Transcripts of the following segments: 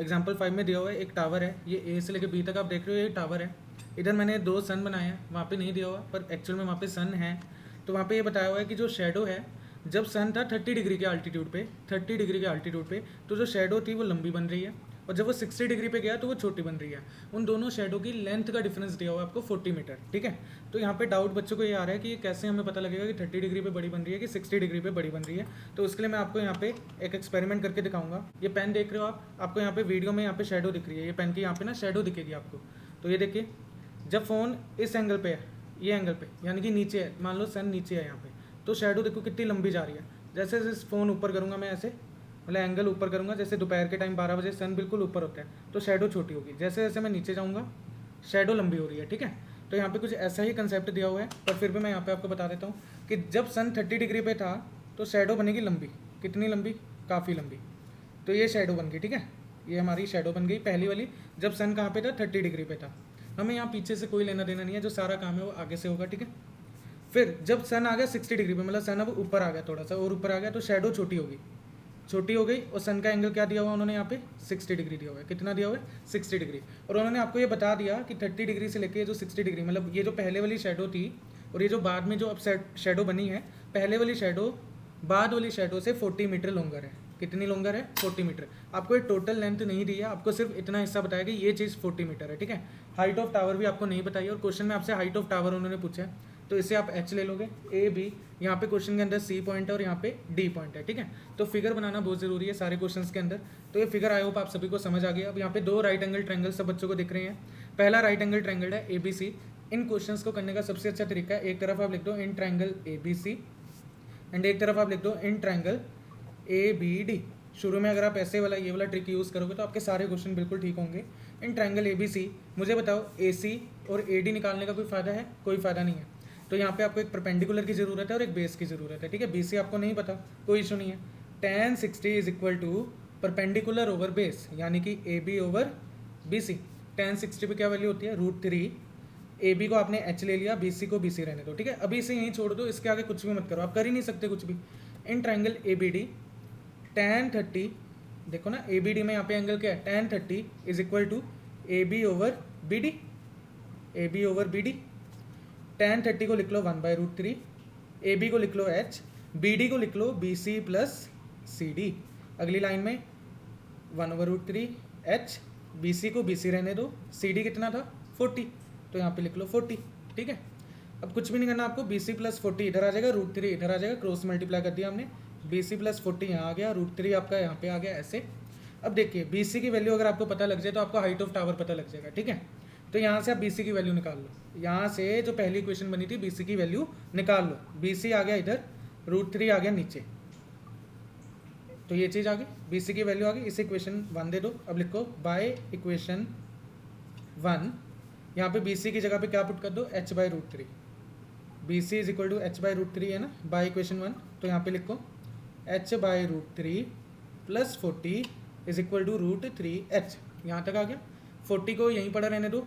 Example 5 में दिया हुआ है एक टावर है, ये ए से लेकर बी तक आप देख रहे हो, ये टावर है। इधर मैंने 2 सन बनाए हैं, वहाँ पे नहीं दिया हुआ पर एक्चुअल में वहाँ पे सन है। तो वहाँ पे ये बताया हुआ है कि जो शेडो है, जब सन था 30 डिग्री के अल्टीट्यूड पे, 30 डिग्री के अल्टीट्यूड पे, तो जो शेडो थी वो लंबी बन रही है, और जब वो 60 डिग्री पे गया तो वो छोटी बन रही है। उन दोनों शेडो की लेंथ का डिफरेंस दिया हुआ है आपको 40 मीटर, ठीक है। तो यहाँ पे डाउट बच्चों को ये आ रहा है कि ये कैसे हमें पता लगेगा कि 30 डिग्री पे बड़ी बन रही है कि 60 डिग्री पे बड़ी बन रही है। तो उसके लिए मैं आपको यहाँ पे एक एक्सपेरिमेंट करके दिखाऊंगा। ये पेन देख रहे हो आप, आपको यहाँ पे वीडियो में यहाँ पे शेडो दिख रही है, ये पेन की यहाँ पे ना शेडो दिखेगी आपको। तो ये देखिए, जब फ़ोन इस एंगल पे है, ये एंगल पे यानी कि नीचे है, मान लो सन नीचे है यहाँ पे, तो शेडो देखो कितनी लंबी जा रही है। जैसे जैसे फ़ोन ऊपर करूँगा मैं ऐसे, मतलब एंगल ऊपर करूँगा, जैसे दोपहर के टाइम 12 बजे सन बिल्कुल ऊपर होता है तो शेडो छोटी होगी, जैसे जैसे मैं नीचे जाऊँगा शेडो लंबी हो रही है, ठीक है। तो यहाँ पे कुछ ऐसा ही कंसेप्ट दिया हुआ है, पर फिर भी मैं यहाँ पे आपको बता देता हूँ कि जब सन 30 डिग्री पे था तो शेडो बनेगी लंबी, कितनी लंबी, काफ़ी लंबी। तो ये शेडो बन गई, ठीक है, ये हमारी शेडो बन गई पहली वाली, जब सन कहाँ पे था, 30 डिग्री पे था। हमें यहाँ पीछे से कोई लेना देना नहीं है, जो सारा काम है वो आगे से होगा, ठीक है। फिर जब सन आ गया 60 डिग्री पे, मतलब सन अब ऊपर आ गया, थोड़ा सा और ऊपर आ गया, तो शेडो छोटी होगी, छोटी हो गई, और सन का एंगल क्या दिया हुआ उन्होंने यहाँ पे 60 डिग्री दिया हुआ है। कितना दिया हुआ है, 60 डिग्री। और उन्होंने आपको ये बता दिया कि 30 डिग्री से लेके जो 60 डिग्री, मतलब ये जो पहले वाली शेडो थी और ये जो बाद में जो अब शेडो बनी है, पहले वाली शेडो बाद वाली शेडो से 40 मीटर लॉन्गर है। कितनी लॉन्गर है, 40 मीटर। आपको एक टोटल लेंथ नहीं दी है, आपको सिर्फ इतना हिस्सा बताया कि ये चीज़ 40 मीटर है, ठीक है। हाइट ऑफ टावर भी आपको नहीं बताई, और क्वेश्चन में आपसे हाइट ऑफ टावर उन्होंने पूछा है, तो इसे आप एच ले लोगे, ए बी, यहाँ पे क्वेश्चन के अंदर सी पॉइंट है और यहाँ पे डी पॉइंट है, ठीक है। तो फिगर बनाना बहुत ज़रूरी है सारे क्वेश्चंस के अंदर। तो ये फिगर आई होप आप सभी को समझ आ गया। अब यहाँ पे 2 राइट एंगल ट्रायंगल सब बच्चों को दिख रहे हैं। पहला राइट एंगल ट्रायंगल है ABC। इन क्वेश्चंस को करने का सबसे अच्छा तरीका है, एक तरफ आप लिख दो इन ट्रायंगल ABC एंड एक तरफ आप लिख दो इन ट्रायंगल ABD। शुरू में अगर आप ऐसे वाला ये वाला ट्रिक यूज़ करोगे तो आपके सारे क्वेश्चन बिल्कुल ठीक होंगे। इन ट्रायंगल ABC मुझे बताओ AC और AD निकालने का कोई फ़ायदा है, कोई फ़ायदा नहीं है। तो यहाँ पे आपको एक परपेंडिकुलर की ज़रूरत है और एक बेस की ज़रूरत है, ठीक है। BC आपको नहीं पता, कोई इशू नहीं है। tan 60 is equal to perpendicular over base, यानी कि AB ओवर BC। tan 60 पे क्या वैल्यू होती है, √3। AB को आपने H ले लिया, BC को BC रहने दो, ठीक है। अभी इसे यहीं छोड़ दो, इसके आगे कुछ भी मत करो, आप कर ही नहीं सकते कुछ भी। इन ट्रायंगल ABD tan 30, देखो ना ABD में यहाँ पे एंगल क्या है, tan 30 is equal to AB over BD, AB over BD। tan 30 को लिख लो 1/√3, AB को लिख लो H, BD को लिख लो BC प्लस CD। अगली लाइन में 1/√3 H, BC को BC रहने दो, CD कितना था 40, तो यहाँ पे लिख लो 40, ठीक है। अब कुछ भी नहीं करना आपको, BC प्लस 40 इधर आ जाएगा, √3 इधर आ जाएगा, क्रॉस मल्टीप्लाई कर दिया हमने, BC प्लस 40 यहाँ आ गया, √3 आपका यहाँ पे आ गया, ऐसे। अब देखिए BC की वैल्यू अगर आपको पता लग जाए तो आपको हाइट ऑफ टावर पता लग जाएगा, ठीक है। तो यहाँ से आप BC की वैल्यू निकाल लो, यहाँ से जो पहली इक्वेशन बनी थी BC की वैल्यू निकाल लो। BC आ गया इधर, √3 आ गया नीचे, तो ये चीज़ आ गई, BC की वैल्यू आ गई। इसे इक्वेशन 1 दे दो। अब लिखो बाय इक्वेशन 1, यहाँ पे BC की जगह पे क्या पुट कर दो, H/√3। BC is equal to H/√3 है ना, बाय इक्वेशन 1। तो यहाँ पे लिखो H/√3 plus 40 is equal to √3H। यहाँ तक आ गया, 40 को यहीं पड़ा रहने दो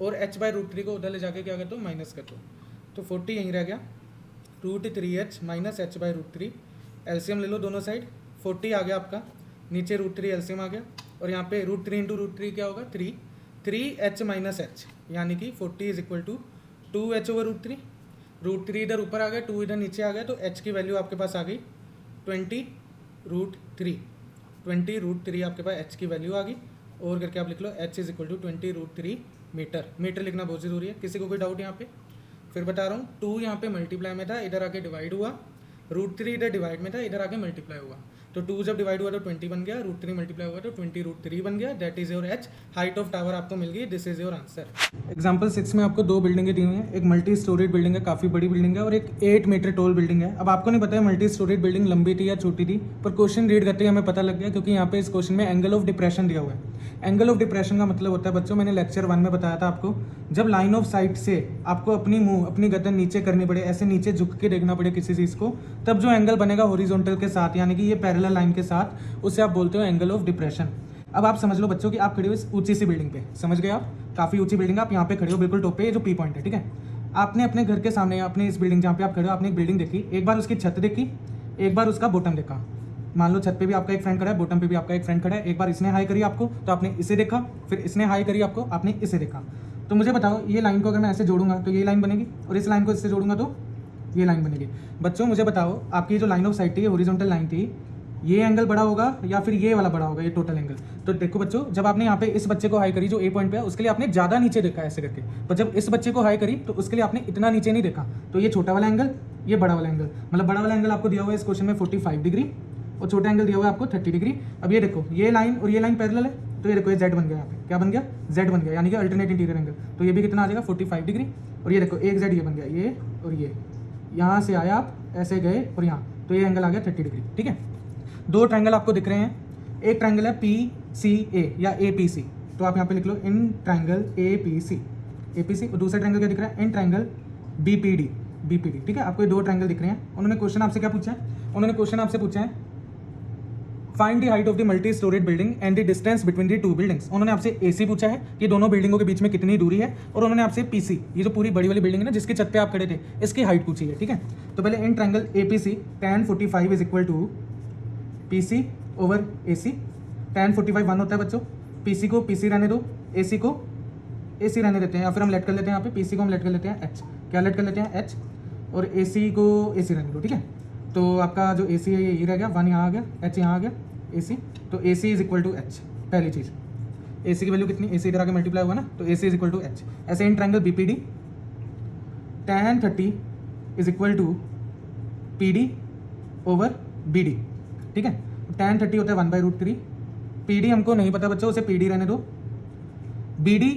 और H/√3 को उधर ले जाके क्या कर दो, माइनस कर दो, तो 40 यहीं रह गया, √3H माइनस H/√3। एलसीएम ले लो दोनों साइड, 40 आ गया आपका, नीचे √3 एलसीएम आ गया, और यहाँ पे √3 इंटू √3 क्या होगा, 3H माइनस H, यानी कि 40 is equal to 2H over √3। √3 इधर ऊपर आ गया, 2 इधर नीचे आ गया, तो H की वैल्यू आपके पास आ गई 20√3। 20√3 आपके पास H की वैल्यू आ गई, और करके आप लिख लो H is equal to 20√3 meter. Meter लिखना बहुत ज़रूरी है। किसी को कोई डाउट यहाँ पे, फिर बता रहा हूँ, 2 यहाँ पे मल्टीप्लाई में था, इधर आके डिवाइड हुआ, √3 इधर डिवाइड में था, इधर आके मल्टीप्लाई हुआ, तो 2 जब डिवाइड हुआ तो 20 बन गया, √3 मल्टीप्लाई हुआ तो 20√3 बन गया। That is your H, height of tower आपको मिल गई। This is your answer. Example 6 में आपको 2 बिल्डिंगें दी हुई हैं, एक मल्टी स्टोरेड बिल्डिंग है, काफ़ी बड़ी बिल्डिंग है, और एक 8 मीटर टॉल बिल्डिंग है। अब आपको नहीं पता है मल्टी स्टोरेड बिल्डिंग लंबी थी या छोटी थी, पर क्वेश्चन रीड करते ही हमें पता लग गया, क्योंकि यहाँ पे इस क्वेश्चन में एंगल ऑफ डिप्रेशन दिया हुआ है। एंगल ऑफ डिप्रेशन का मतलब होता है बच्चों, मैंने लेक्चर 1 में बताया था आपको, जब लाइन ऑफ साइट से आपको अपनी मुंह अपनी गर्दन नीचे करनी पड़े, ऐसे नीचे झुक के देखना पड़े किसी चीज़ को, तब जो एंगल बनेगा हॉरिजॉन्टल के साथ, यानी कि ये पैरेलल लाइन के साथ, उसे आप बोलते हो एंगल ऑफ डिप्रेशन। अब आप समझ लो बच्चों कि आप खड़े हो इस ऊंची सी बिल्डिंग पे, समझ गए आप, काफ़ी ऊंची बिल्डिंग, आप यहाँ पे खड़े हो बिल्कुल टॉप पे, ये जो पी पॉइंट है, ठीक है। आपने अपने घर के सामने, अपने इस बिल्डिंग जहाँ पे आप खड़े हो, आपने एक बिल्डिंग देखी, एक बार उसकी छत देखी, एक बार उसका बॉटम देखा, मान लो छत पे भी आपका एक फ्रेंड खड़ा है, बॉटम पे भी आपका एक फ्रेंड खड़ा है। एक बार इसने हाई करी आपको तो आपने इसे देखा, फिर इसने हाई करी आपको, आपने इसे देखा। तो मुझे बताओ ये लाइन को अगर मैं ऐसे जोड़ूंगा तो ये लाइन बनेगी, और इस लाइन को इससे जोड़ूंगा तो ये लाइन बनेगी। बच्चों मुझे बताओ आपकी जो लाइन ऑफ साइट थी, ये हॉरिजॉन्टल लाइन थी, ये एंगल बड़ा होगा या फिर ये वाला बड़ा होगा, ये टोटल एंगल। तो देखो बच्चों, जब आपने यहाँ पे इस बच्चे को हाई करी जो ए पॉइंट पे है, उसके लिए आपने ज़्यादा नीचे देखा ऐसे करके, पर जब इस बच्चे को हाई करी तो उसके लिए आपने इतना नीचे नहीं देखा। तो ये छोटा वाला एंगल, ये बड़ा वाला एंगल, मतलब बड़ा वाला एंगल आपको दिया हुआ है इस क्वेश्चन में 45 डिग्री, और छोटा एंगल दिया हुआ है आपको 30 डिग्री। अब ये देखो, ये लाइन और ये लाइन पैरेलल है, तो ये देखो ये जेड बन गया। यहाँ पे क्या बन गया? जेड बन गया, यानी कि अल्टरनेट इंटीरियर एंगल। तो ये भी कितना आ जाएगा? 45 डिग्री। और ये देखो एक जेड ये बन गया, ये और ये, यहाँ से आया आप ऐसे गए और यहाँ, तो ये एंगल आ गया 30 डिग्री। ठीक है, दो ट्रायंगल आपको दिख रहे हैं। एक ट्रायंगल है PCA या APC, तो आप यहाँ पे लिख लो इन ट्रायंगल APC, और दूसरा ट्रायंगल क्या दिख रहा है? इन ट्रायंगल BPD। ठीक है, आपको ये दो ट्रायंगल दिख रहे हैं। उन्होंने क्वेश्चन आपसे क्या पूछा है? उन्होंने क्वेश्चन आपसे पूछा है find the height of the multi storeyed building and the distance between the two buildings. उन्होंने आपसे AC पूछा है कि दोनों बिल्डिंगों के बीच में कितनी दूरी है, और उन्होंने आपसे PC, ये जो पूरी बड़ी वाली बिल्डिंग है ना जिसकी छत पे आप खड़े थे, इसकी हाइट पूछी है। ठीक है, तो पहले in triangle APC tan 45 is equal to PC over AC। tan 45 1 होता है बच्चों, PC को PC रहने दो, AC को AC रहने देते हैं, या फिर हम लेट कर लेते हैं यहाँ पे PC को हम लेट कर लेते हैं H। क्या लेट कर लेते हैं? H, और AC को AC रहने दो। ठीक है, तो आपका जो AC है ये रह गया, 1 यहाँ आ गया, H यहाँ आ गया, AC, तो AC is equal to H। पहली चीज़ AC की वैल्यू कितनी? AC इधर आके मल्टीप्लाई हुआ ना, तो AC is equal to H। ऐसे in triangle BPD tan 30 is equal to PD over BD। ठीक है, tan 30 होता है 1/√3, PD हमको नहीं पता बच्चों, उसे PD रहने दो। BD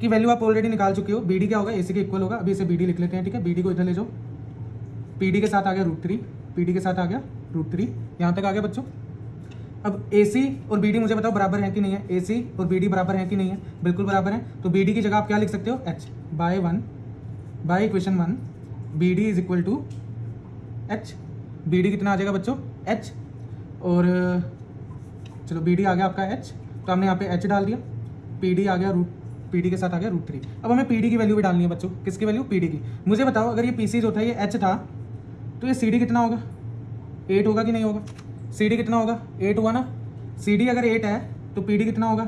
की वैल्यू आप ऑलरेडी निकाल चुके हो, BD क्या होगा? AC के इक्वल होगा। अभी इसे BD लिख लेते हैं। ठीक है, BD को इधर ले जाओ, PD के साथ आ गया √3, PD के साथ आ गया √3, यहाँ तक आ गया बच्चों। अब AC और BD मुझे बताओ बराबर है कि नहीं है? AC और BD बराबर है कि नहीं है? बिल्कुल बराबर है। तो BD की जगह आप क्या लिख सकते हो? H by 1 by equation 1, BD is equal to H। BD कितना आ जाएगा बच्चों? H, और चलो BD आ गया आपका H, तो हमने यहाँ पे H डाल दिया, PD आ गया PD के साथ आ गया √3। अब हमें PD की वैल्यू भी डालनी है बच्चों। किसकी वैल्यू? PD की। मुझे बताओ अगर ये PC जो था ये H था, तो ये CD कितना होगा? 8 होगा कि नहीं होगा? CD कितना होगा? 8 हुआ ना। CD अगर 8 है तो PD कितना होगा?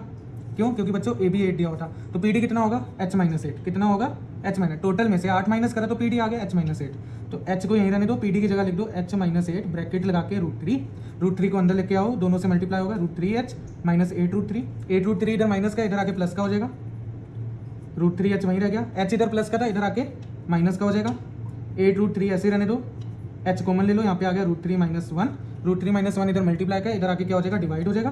क्यों? क्योंकि बच्चों A भी 8 दिया हुआ था, तो PD कितना होगा? H-8। कितना होगा? H-, टोटल में से 8 माइनस करा तो PD आ गया H-8। तो H को यहीं रहने दो, PD की जगह लिख दो H-8, ब्रैकेट लगा के √3 को अंदर लेके आओ, दोनों से मल्टीप्लाई होगा, √3H माइनस 8√3 इधर माइनस का, इधर आके प्लस का हो जाएगा, √3H वहीं रह गया, H इधर प्लस का था, इधर आके माइनस का हो जाएगा, 8√3 ऐसे रहने दो, H कॉमन ले लो, यहाँ पे आ गया √3 माइनस 1, √3 माइनस 1 इधर मल्टीप्लाई का, इधर आके क्या हो जाएगा? डिवाइड हो जाएगा।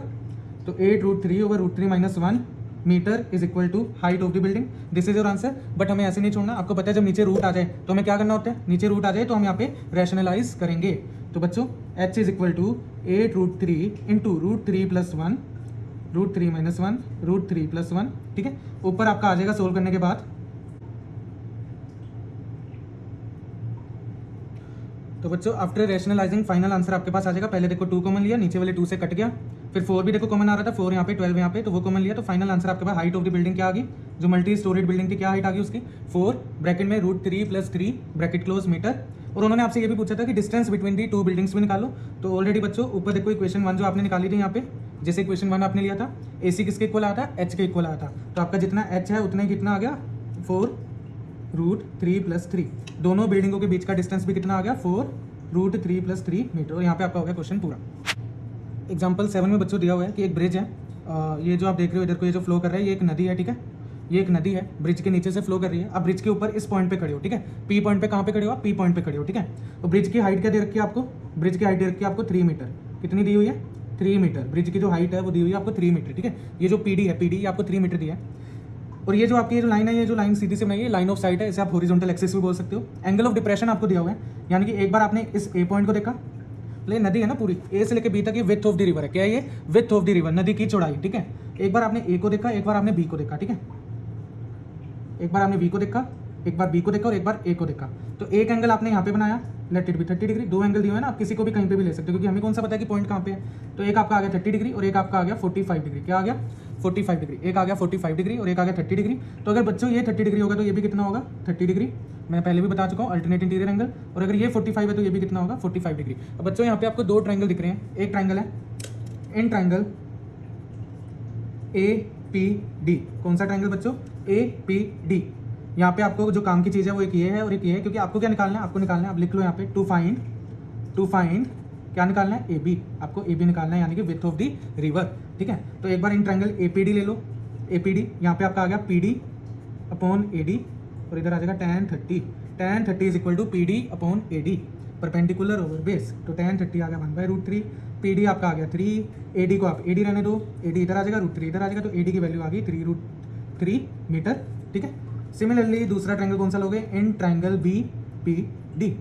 तो 8√3 over √3 minus 1 meter is equal to height of the building. This is your answer. But हमें ऐसे नहीं छोड़ना, आपको पता है जब नीचे रूट आ जाए तो हमें क्या करना होता है? नीचे रूट आ जाए तो हम यहाँ पे रैशनलाइज करेंगे। तो बच्चों H is equal to 8√3 into √3 plus 1, √3 minus 1, √3 plus 1। ठीक है, ऊपर आपका आ जाएगा सोल्व करने के बाद। तो बच्चों आफ्टर रैशनलाइजिंग फाइनल आंसर आपके पास आ जाएगा। पहले देखो 2 कॉमन लिया, नीचे वाले 2 से कट गया, फिर 4 भी देखो कॉमन आ रहा था, 4 यहाँ पे 12 यहाँ पे, तो वो कॉमन लिया, तो फाइनल आंसर आपके पास हाइट ऑफ द बिल्डिंग क्या आ गई? जो मल्टी स्टोरेड बिल्डिंग थी क्या हाइट आ गई उसकी? 4 ब्रैकेट में √3 प्लस 3 ब्रैकेट क्लोज मीटर। और उन्होंने आपसे ये भी पूछा था कि डिस्टेंस बिटवीन दी 2 बिल्डिंग्स भी निकालो। तो ऑलरेडी बच्चों ऊपर देखो इक्वेशन 1 जो आपने निकाली थी यहाँ पे, जैसे इक्वेशन 1 आपने लिया था, AC किसके इक्वल आया था? H के इक्वल आया था। तो आपका जितना H है उतना ही कितना आ गया? 4√3 प्लस 3। दोनों बिल्डिंगों के बीच का डिस्टेंस भी कितना आ गया? 4√3 प्लस 3 मीटर। और यहाँ पे आपका हो गया क्वेश्चन पूरा। एग्जाम्पल 7 में बच्चों दिया हुआ है कि एक ब्रिज है, ये जो आप देख रहे हो इधर को, ये जो फ्लो कर रहा है ये एक नदी है। ठीक है, ये एक नदी है, ब्रिज के नीचे से फ्लो कर रही है। आप ब्रिज के ऊपर इस पॉइंट पे खड़े हो। ठीक है, P पॉइंट पे कहाँ पे खड़े हो? P पॉइंट पे खड़े हो। ठीक है, तो ब्रिज की हाइट क्या दे रखी है आपको? ब्रिज की हाइट दे रखी है आपको 3 मीटर। कितनी दी हुई है? 3 मीटर। ब्रिज की जो हाइट है वो दी हुई है आपको 3 मीटर। ठीक है, ये जो PD है, PD आपको 3 मीटर दिया है। और ये जो आपकी जो लाइन है, ये जो लाइन सीधी से बनाई है, लाइन ऑफ साइट है, इसे आप हॉरिजॉन्टल एक्सिस भी बोल सकते हो। एंगल ऑफ डिप्रेशन आपको दिया हुआ है, यानी कि एक बार आपने इस A पॉइंट को देखा, ये नदी है ना पूरी, A से लेके B तक ये विड्थ ऑफ द रिवर है। क्या है ये? विड्थ ऑफ द रिवर, नदी की चौड़ाई। ठीक है, एक बार आपने A को देखा, एक बार आपने B को देखा। ठीक है, एक बार आपने B को देखा, एक बार B को देखा और एक बार A को देखा। तो एक एंगल आपने यहाँ पे बनाया, let it be 30 degree. 2 angle दिए हुए हैं ना, आप किसी को भी कहीं पे भी ले सकते हो, क्योंकि हमें कौन सा पता है कि पॉइंट कहाँ पे है। तो एक आपका आ गया 30 डिग्री और एक आपका आ गया 45 डिग्री। क्या आ गया? 45 डिग्री, एक आ गया 45 डिग्री और एक आ गया 30 डिग्री। तो अगर बच्चों ये 30 डिग्री होगा तो ये भी कितना होगा 30 डिग्री, मैं पहले भी बता चुका हूँ अल्टरनेट इंटीरियर एंगल। और अगर ये 45 है तो ये भी कितना होगा 45 डिग्री। अब बच्चों यहाँ पे आपको दो ट्रायंगल दिख रहे हैं, एक ट्रायंगल है इन ट्रायंगल APD। कौन सा ट्रायंगल बच्चों APD। यहाँ पे आपको जो काम की चीज़ है वो एक ये है और एक ये है, क्योंकि आपको क्या निकालना है, आपको निकालना है, आप लिख लो यहाँ पे टू फाइंड क्या निकालना है AB, आपको AB निकालना है यानी कि विड्थ ऑफ दी रिवर। ठीक है, तो एक बार इन ट्रायंगल APD ले लो, APD यहाँ पे आपका आ गया PD अपॉन AD और इधर आ जाएगा tan 30 is equal to PD upon AD perpendicular over base. तो tan 30 आ गया 1/√3, PD आपका आ गया 3, AD को आप AD रहने दो, AD इधर आ जाएगा, √3 इधर आ जाएगा, तो AD की वैल्यू आ गई 3√3 मीटर। ठीक है, सिमिलरली दूसरा ट्रायंगल कौन सा लोगे, इन ट्रायंगल BPD,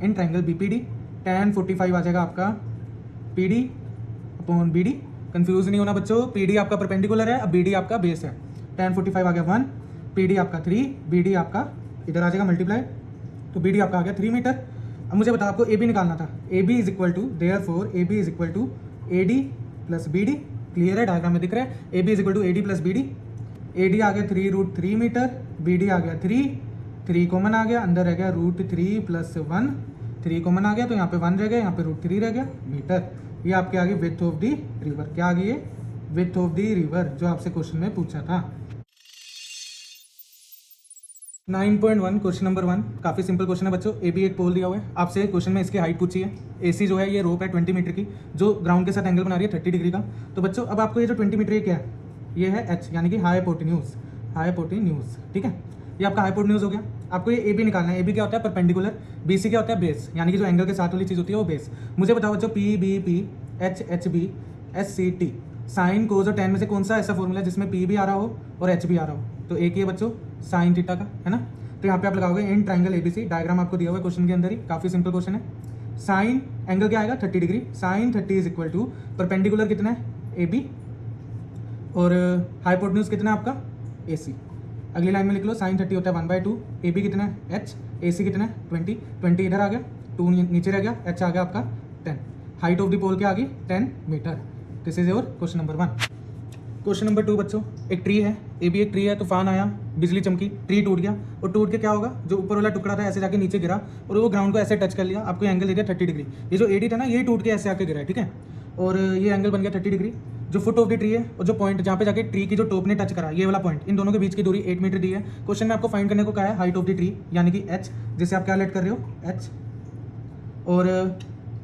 इन ट्रायंगल BPD tan 45 आ जाएगा आपका PD अपॉन BD। कंफ्यूज नहीं होना बच्चों, PD आपका परपेंडिकुलर है, अब BD आपका बेस है। tan 45 आ गया 1, PD आपका 3, BD आपका इधर आ जाएगा मल्टीप्लाई, तो BD आपका आ गया 3 मीटर। अब मुझे बताओ आपको AB निकालना था, AB is equal to therefore AB is equal to AD plus BD। Clear है, डायग्राम में दिख रहा है, AB is equal to AD plus BD। AD आ गया 3√3 मीटर, BD आ गया 3 कॉमन आ गया, अंदर रह गया √3 प्लस 1, 3 कॉमन आ गया तो यहाँ पे 1 रह गया, यहाँ पे √3 रह गया मीटर। ये आपके आगे विड्थ ऑफ दी रिवर, क्या आ गई ये विड्थ ऑफ दी रिवर जो आपसे क्वेश्चन में पूछा था। 9.1 क्वेश्चन नंबर 1 काफ़ी सिंपल क्वेश्चन है बच्चों। AB एक पोल दिया हुआ है, आपसे क्वेश्चन में इसकी हाइट पूछी है। AC जो है ये रोप है 20 मीटर की, जो ग्राउंड के साथ एंगल बना रही है 30 डिग्री का। तो बच्चों अब आपको ये जो 20 मीटर ये क्या है, ये है H यानी कि हाइपोटेन्यूज। ठीक है, ये आपका हाइपोटेन्यूज हो गया। आपको ये AB निकालना है, AB क्या होता है परपेंडिकुलर, BC क्या होता है बेस, यानी कि जो एंगल के साथ वाली चीज़ होती है वो बेस। मुझे बताओ बच्चों PBP HHB SCT साइन कोज और tan में से कौन सा ऐसा फॉर्मूला है जिसमें P भी आ रहा हो और H भी आ रहा हो, तो एक ही है बच्चों साइन थीटा का, है ना। तो यहाँ पे आप लगाओगे इन ट्रायंगल ABC, डायग्राम आपको दिया हुआ है क्वेश्चन के अंदर ही, काफ़ी सिंपल क्वेश्चन है। साइन एंगल क्या आएगा 30 degree, sine 30 is equal to perpendicular कितना है AB और हाइपोटेन्यूज कितना है आपका AC। अगली लाइन में लिख लो साइन 30 होता है 1/2, AB कितना है H, AC कितना है 20 इधर आ गया, 2 नीचे रह गया, H आ गया आपका 10, हाइट ऑफ द पोल क्या आ गई 10 meter. This is your question number 1। Question number 2 बच्चों, एक ट्री है, AB एक ट्री है, तूफान आया, बिजली चमकी, ट्री टूट गया और टूट के क्या होगा, जो ऊपर वाला टुकड़ा था ऐसे जाके नीचे गिरा और वो ग्राउंड को ऐसे टच कर लिया, आपको एंगल दे दिया 30 डिग्री। ये जो AD था ना ये टूट के ऐसे आके गिरा है, ठीक है, और ये एंगल बन गया 30 डिग्री। जो फुट ऑफ द ट्री है और जो पॉइंट जहाँ पे जाके ट्री की जो टॉप ने टच करा, ये वाला पॉइंट, इन दोनों के बीच की दूरी 8 मीटर दी है। क्वेश्चन में आपको फाइंड करने को कहा है हाइट ऑफ द ट्री यानी कि H, जिसे आप क्या लेट कर रहे हो H, और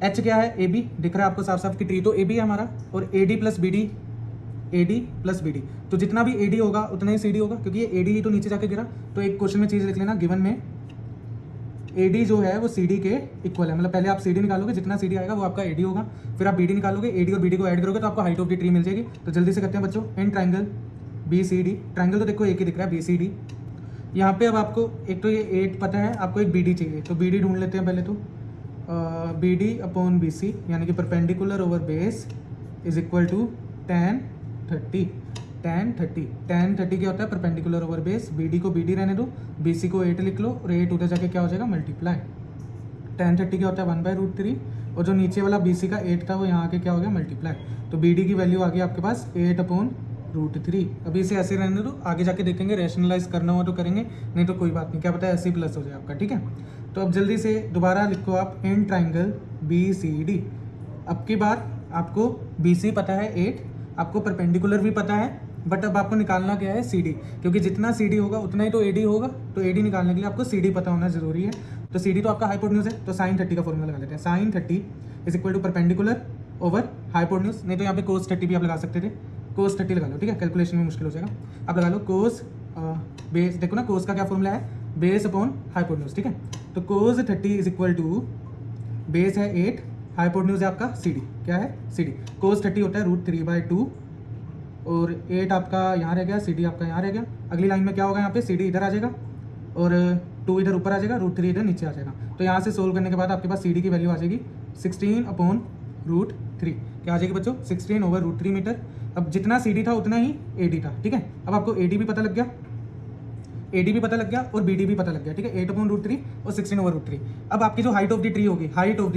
H क्या है AB दिख रहा है आपको साफ साफ की ट्री तो AB है हमारा, और AD प्लस BD, तो जितना भी AD होगा उतना ही CD होगा, क्योंकि ये AD ही तो नीचे जाके गिरा। तो एक क्वेश्चन में चीज़ लिख लेना, गिवन में AD जो है वो CD के इक्वल है, मतलब पहले आप CD निकालोगे, जितना CD आएगा वो आपका AD होगा, फिर आप BD निकालोगे, AD और BD को ऐड करोगे तो आपको हाइट ऑफ द ट्री मिल जाएगी। तो जल्दी से करते हैं बच्चों, इन ट्रायंगल BCD, ट्रायंगल तो देखो एक ही दिख रहा है BCD। यहाँ पे अब आपको एक तो ये 8 पता है, आपको एक BD चाहिए, तो BD ढूंढ लेते हैं पहले तो। BD अपॉन BC यानी कि perpendicular over base is equal to tan 30 क्या होता है परपेंडिकुलर ओवर बेस। BD को BD रहने दो, BC को 8 लिख लो और 8 उधर जाके क्या हो जाएगा मल्टीप्लाई। tan 30 क्या होता है 1/√3 और जो नीचे वाला BC का 8 था वो यहाँ आके क्या हो गया मल्टीप्लाई। तो BD की वैल्यू आ गई आपके पास 8/√3। अभी इसे ऐसे रहने दो, आगे जाके देखेंगे रैशनलाइज करना हो तो करेंगे, नहीं तो कोई बात नहीं, क्या पता है ऐसे ही प्लस हो जाए आपका। ठीक है, तो अब जल्दी से दोबारा लिखो आप इन ट्रायंगल BCD। अब की बार आपको BC पता है 8, आपको परपेंडिकुलर भी पता है, बट अब आपको निकालना क्या है CD, क्योंकि जितना CD होगा उतना ही तो AD होगा, तो AD निकालने के लिए आपको CD पता होना जरूरी है। तो CD तो आपका हाइपोटेन्यूज है, तो साइन 30 का फॉर्मूला लगा लेते हैं, sine 30 is equal to perpendicular over hypotenuse, नहीं तो यहाँ पे कोस 30 भी आप लगा सकते थे, कोस 30 लगा लो। ठीक है, कैलकुलेशन में मुश्किल हो जाएगा, आप लगा लो कोस बेस, देखो ना कोस का क्या फॉर्मूला है बेस अपॉन हाइपोटेन्यूज। ठीक है, तो कोस 30 इज इक्वल टू बेस है 8, हाइपोटेन्यूज है आपका CD, क्या है CD, कोस 30 होता है √3/2 और 8 आपका यहाँ रह गया, CD आपका यहाँ रह गया। अगली लाइन में क्या होगा, यहाँ पे CD इधर आ जाएगा और 2 इधर ऊपर आ जाएगा, √3 इधर नीचे आ जाएगा। तो यहाँ से सोल्व करने के बाद आपके पास CD की वैल्यू आ जाएगी 16/√3, क्या आ जाएगी बच्चों 16/√3 मीटर। अब जितना CD था उतना ही AD था। ठीक है, अब आपको AD भी पता लग गया, AD भी पता लग गया और BD भी पता लग गया। ठीक है, 8/√3 और 16/√3। अब आपकी जो हाइट ऑफ द ट्री होगी, height of the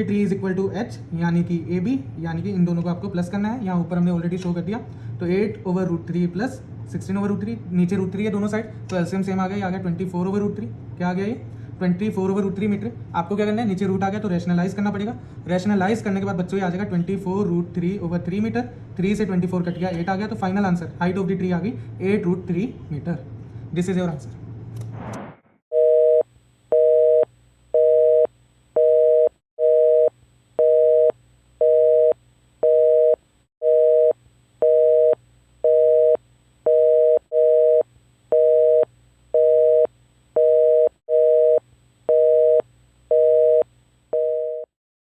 tree is equal to H यानी कि AB, यानी कि इन दोनों को आपको प्लस करना है, यहाँ ऊपर हमने ऑलरेडी शो कर दिया। तो 8/√3 प्लस 16/√3, नीचे √3 है दोनों साइड, तो एलसीएम सेम आ गया, ये आ गया 24/√3। क्या आ गया ये 24/√3 मीटर। आपको क्या करना है, नीचे रूट आ गया तो रैशनलाइज करना पड़ेगा। रैशनलाइज करने के बाद बच्चों ये आ जाएगा 24√3/3 मीटर। 3 से 24 कट गया, 8 आ गया, तो final answer height of the tree आ गई 8√3 metre. This is your answer.